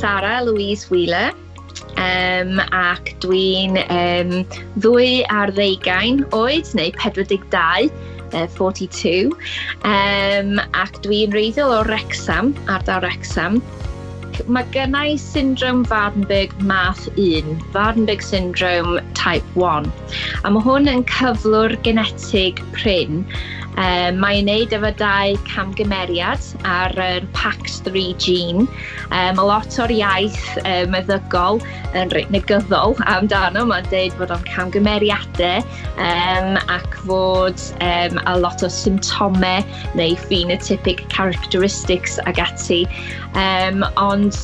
Sara Louise Wheeler, ac dwi'n 22 oed, neu 42, 42, ac dwi'n wreiddiol o Wrexham, ardal Wrexham. Mae gennau Syndrome Waardenburg Math 1, Waardenburg Syndrome Type 1, a mae hwn yn cyflwr genetig prin. Mae'n wneud efo 2 camgymeriad ar PAX3 gene. Mae lot o'r iaith meddygol yn reit negyddol amdano. Mae'n dweud bod o'n camgymeriadau ac fod a lot o symptomau neu phenotypic characteristics ag ati. Ond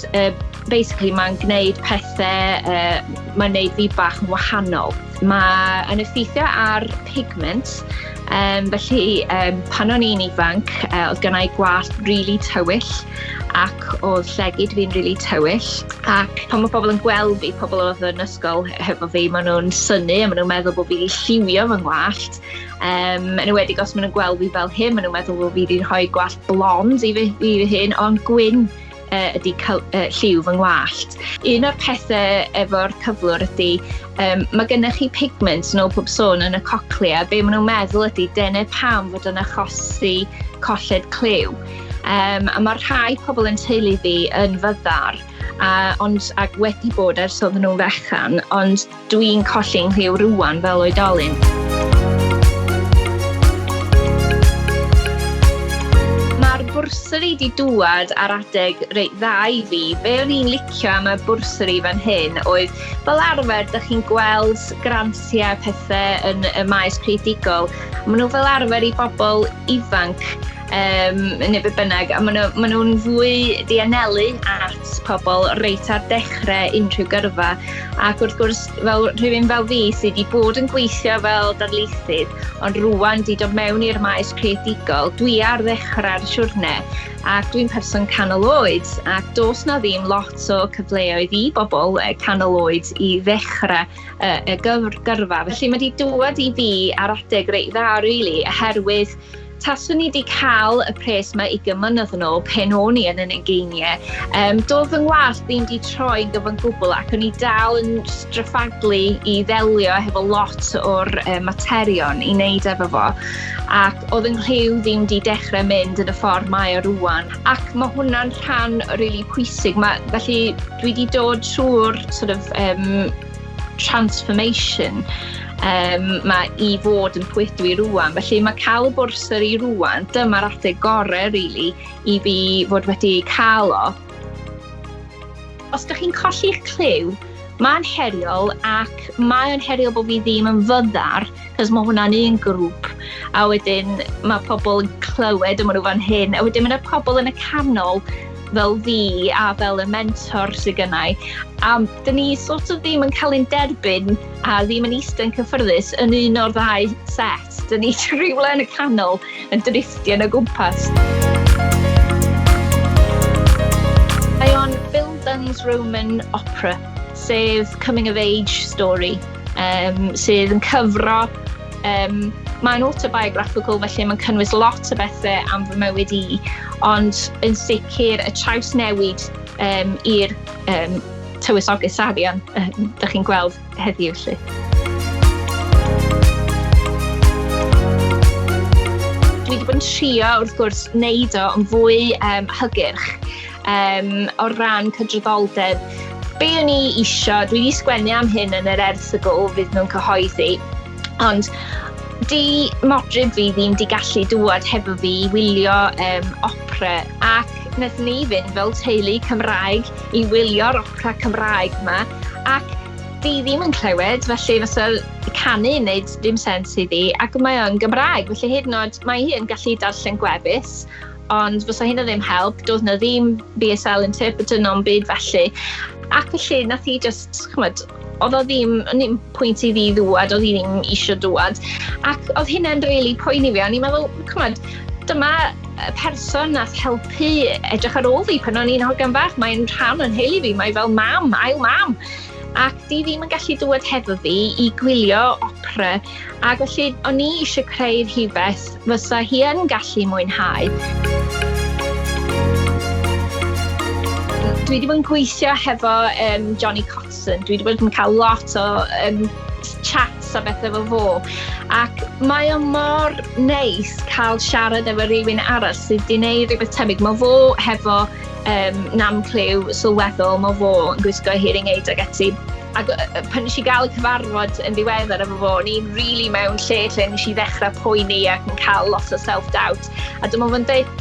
basically mae'n gwneud pethau, mae'n gwneud fi bach yn wahanol. Mae'n effeithio ar pigment. Felly, pan o'n i'n ifanc, oedd gennau gwallt rili tywyll ac oedd llegyd fi'n rili tywyll. Ac pan mae pobl yn gweld fi, pobl oedd yn ysgol hefo fi, maen nhw'n synnu a maen nhw'n meddwl bod fi wedi lliwio fy ngwallt. Yn enwedig os maen nhw'n gweld fi fel hyn, maen nhw'n meddwl bod fi wedi rhoi gwallt blond i fy hyn, ond gwyn ydy lliw fy ngwallt. Un o'r pethau efo'r cyflwr ydy, mae gennych chi pigments yn ôl pob sôn yn y coclea, be maen nhw'n meddwl ydy dyna pam fod yn achosi colled clyw. A mae rhai pobl yn teulu fi yn fyddar, ac wedi bod ers oedden nhw'n fechan, ond dwi'n colli'n clyw rwan fel oedolyn. Bwrsari di dŵad ar adeg reit dda i fi. Be o'n i'n licio am y bwrsari fan hyn oedd fel arfer dych chi'n gweld grantiau pethau yn y maes creadigol. Maen nhw fel arfer i bobl ifanc neu be bynnag, a maen nhw'n fwy dianelu at pobl reit ar dechrau unrhyw gyrfa. Ac wrth gwrs, fel rhywun fel fi sydd wedi bod yn gweithio fel darlithydd, ond rwan wedi dod mewn i'r maes creadigol, dwi ar ddechrau'r siwrne, ac dwi'n person canol oed, ac dos na ddim lot o cyfleoedd i bobl canol oed i ddechrau y gyrfa. Felly mae wedi dŵad i fi ar adeg reit dda, really, oherwydd taswn i wedi cael y pres yma 20 mlynedd yn ôl pen o'n i yn ugeiniau. Doedd fy ngwallt ddim wedi troi'n gyfan gwbl ac o'n i dal yn straffaglu i ddelio hefo lot o'r materion i wneud efo fo. Ac oedd yng nghlyw ddim wedi dechrau mynd yn y ffordd mae o rwan. Ac mae hwnna'n rhan rili pwysig. Felly dwi wedi dod trwy'r sort of transformation i fod yn pwy ydw i rwan. Felly mae cael y bwrsari rwan, dyma'r adeg gorau really, i fi fod wedi cael o. Os ydych chi'n colli'ch clyw, mae'n heriol ac mae'n heriol bod fi ddim yn fyddar, cos mae hwnna'n un grŵp. A wedyn mae pobl yn clywed yma nhw fan hyn, a wedyn mae pobl yn y canol fel fi a fel y mentor sydd gynnau. A dyn ni sort of ddim yn cael ein derbyn a ddim yn eistedd yn cyffyrddus yn un o'r ddau set. Dyn ni rhywle yn y canol yn drifftio yn y gwmpas. Mae o'n Bildungsroman opera, sef coming of age story, sydd yn cyfro. Mae'n autobiographical, felly mae'n cynnwys lot o bethau am fy mywyd i, ond yn sicr y trawsnewid i'r Dywysoges Arian, dych chi'n gweld heddiw lly. Dwi wedi bod yn trio wrth gwrs wneud o yn fwy hygyrch o ran cydraddoldeb. Be o'n i isio, dwi wedi sgwennu am hyn yn yr erthygl fydd nhw'n cyhoeddi, ond di modryb fi ddim di gallu dŵad hefo fi i wylio opera, ac wnaethon ni fynd fel teulu Cymraeg i wylio'r opera Cymraeg yma, ac di ddim yn clywed, felly fysa'r canu yn neud dim sens iddi, ac mae o'n Gymraeg, felly hyd yn oed mae hi yn gallu darllen gwefus, ond fysa hynna ddim help, doedd na ddim BSL interpreter no'n byd felly, ac felly nath hi just, chymod, oedd o ddim pwynt i fi ddŵad, oedd hi ddim eisiau dŵad. Ac oedd hynna'n rili poeni fi, o'n i'n meddwl, cymod, dyma y person nath helpu edrych ar ôl fi pan o'n i'n hogan fach, mae'n rhan o'n heulu fi, mae fel mam, ail mam. Ac di ddim yn gallu dŵad hefo fi i gwylio opera, ac felly o'n i eisiau creu rhywbeth fysa hi yn gallu mwynhau. dwi wedi bod yn gweithio hefo Johnny Cotson. Dwi wedi bod yn cael lot o chats a bethau efo fo. Ac mae o mor neis cael siarad efo rhywun arall sydd wedi gwneud rhywbeth tebyg. Mae fo hefo nam clyw sylweddol, mae fo yn gwisgo hearing aid ag ati. Ac pan nes i gael y cyfarfod yn ddiweddar efo fo, ni'n really mewn lle nes i ddechrau poeni ac yn cael lot o self-doubt. A dyma fo'n dweud,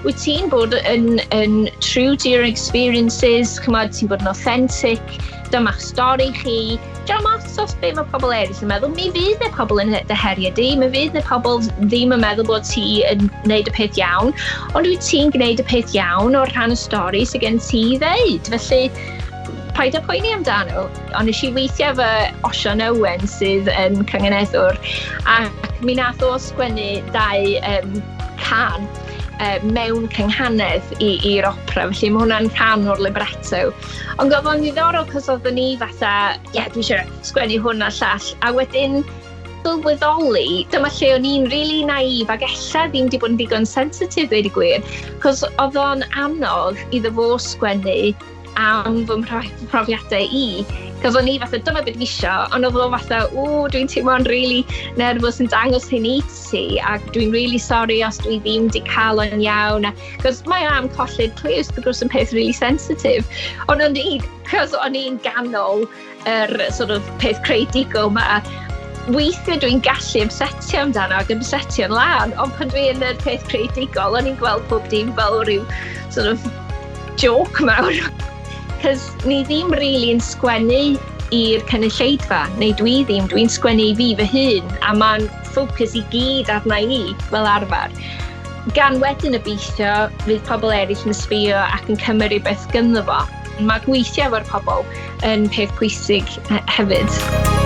wyt ti'n bod yn true to your experiences, chymod, ti'n bod yn authentic, dyma'ch stori chi. Diolch mas os be mae pobl eraill yn meddwl, mi fydd y pobl yn deheriau di, mi fydd y pobl ddim yn meddwl bod ti yn gwneud y peth iawn, ond wyt ti'n gwneud y peth iawn o'r rhan y stori sydd gen ti i ddeud. Felly, paid â poeni amdano, ond nes i weithio efo Osion Owen sydd yn cyngeneddwr, ac mi nath o sgwennu 2 can mewn cynghanedd i'r opera, felly mae hwnna'n rhan o'r libretto. Ond oedd o'n ddiddorol, cos oedden ni fatha, dwi eisiau sgwennu hwn a llall, a wedyn sylweddoli, dyma lle o'n i'n really naif, ac ella ddim wedi bod yn digon sensitif dweud y gwir, cos oedd o'n anodd iddo fo sgwennu am fy mhrofiadau i. Cos o'n i fatha, dyma beth isio, ond oedd o fatha, dwi'n teimlo'n really nervous yn dangos hyn i ti, ac dwi'n really sorry os dwi ddim wedi cael o'n iawn. Cos mae am colled clues, because yn peth really sensitive. Ond cos o'n i'n ganol sort of peth creadigol ma, weithio dwi'n gallu ymsetio amdano ac ymsetio'n lan, ond pan dwi'n yr peth creadigol, o'n i'n gweld pob dim fel rhyw sort of joke mawr. Cos ni ddim really yn sgwennu i'r cynulleidfa, neu dwi'n sgwennu i fi fy hun, a mae'n ffocws i gyd arna i fel arfer. Gan wedyn obeithio, fydd pobl eraill yn sbio ac yn cymryd rhywbeth gynddo fo. Mae gweithio efo'r pobl yn peth pwysig hefyd.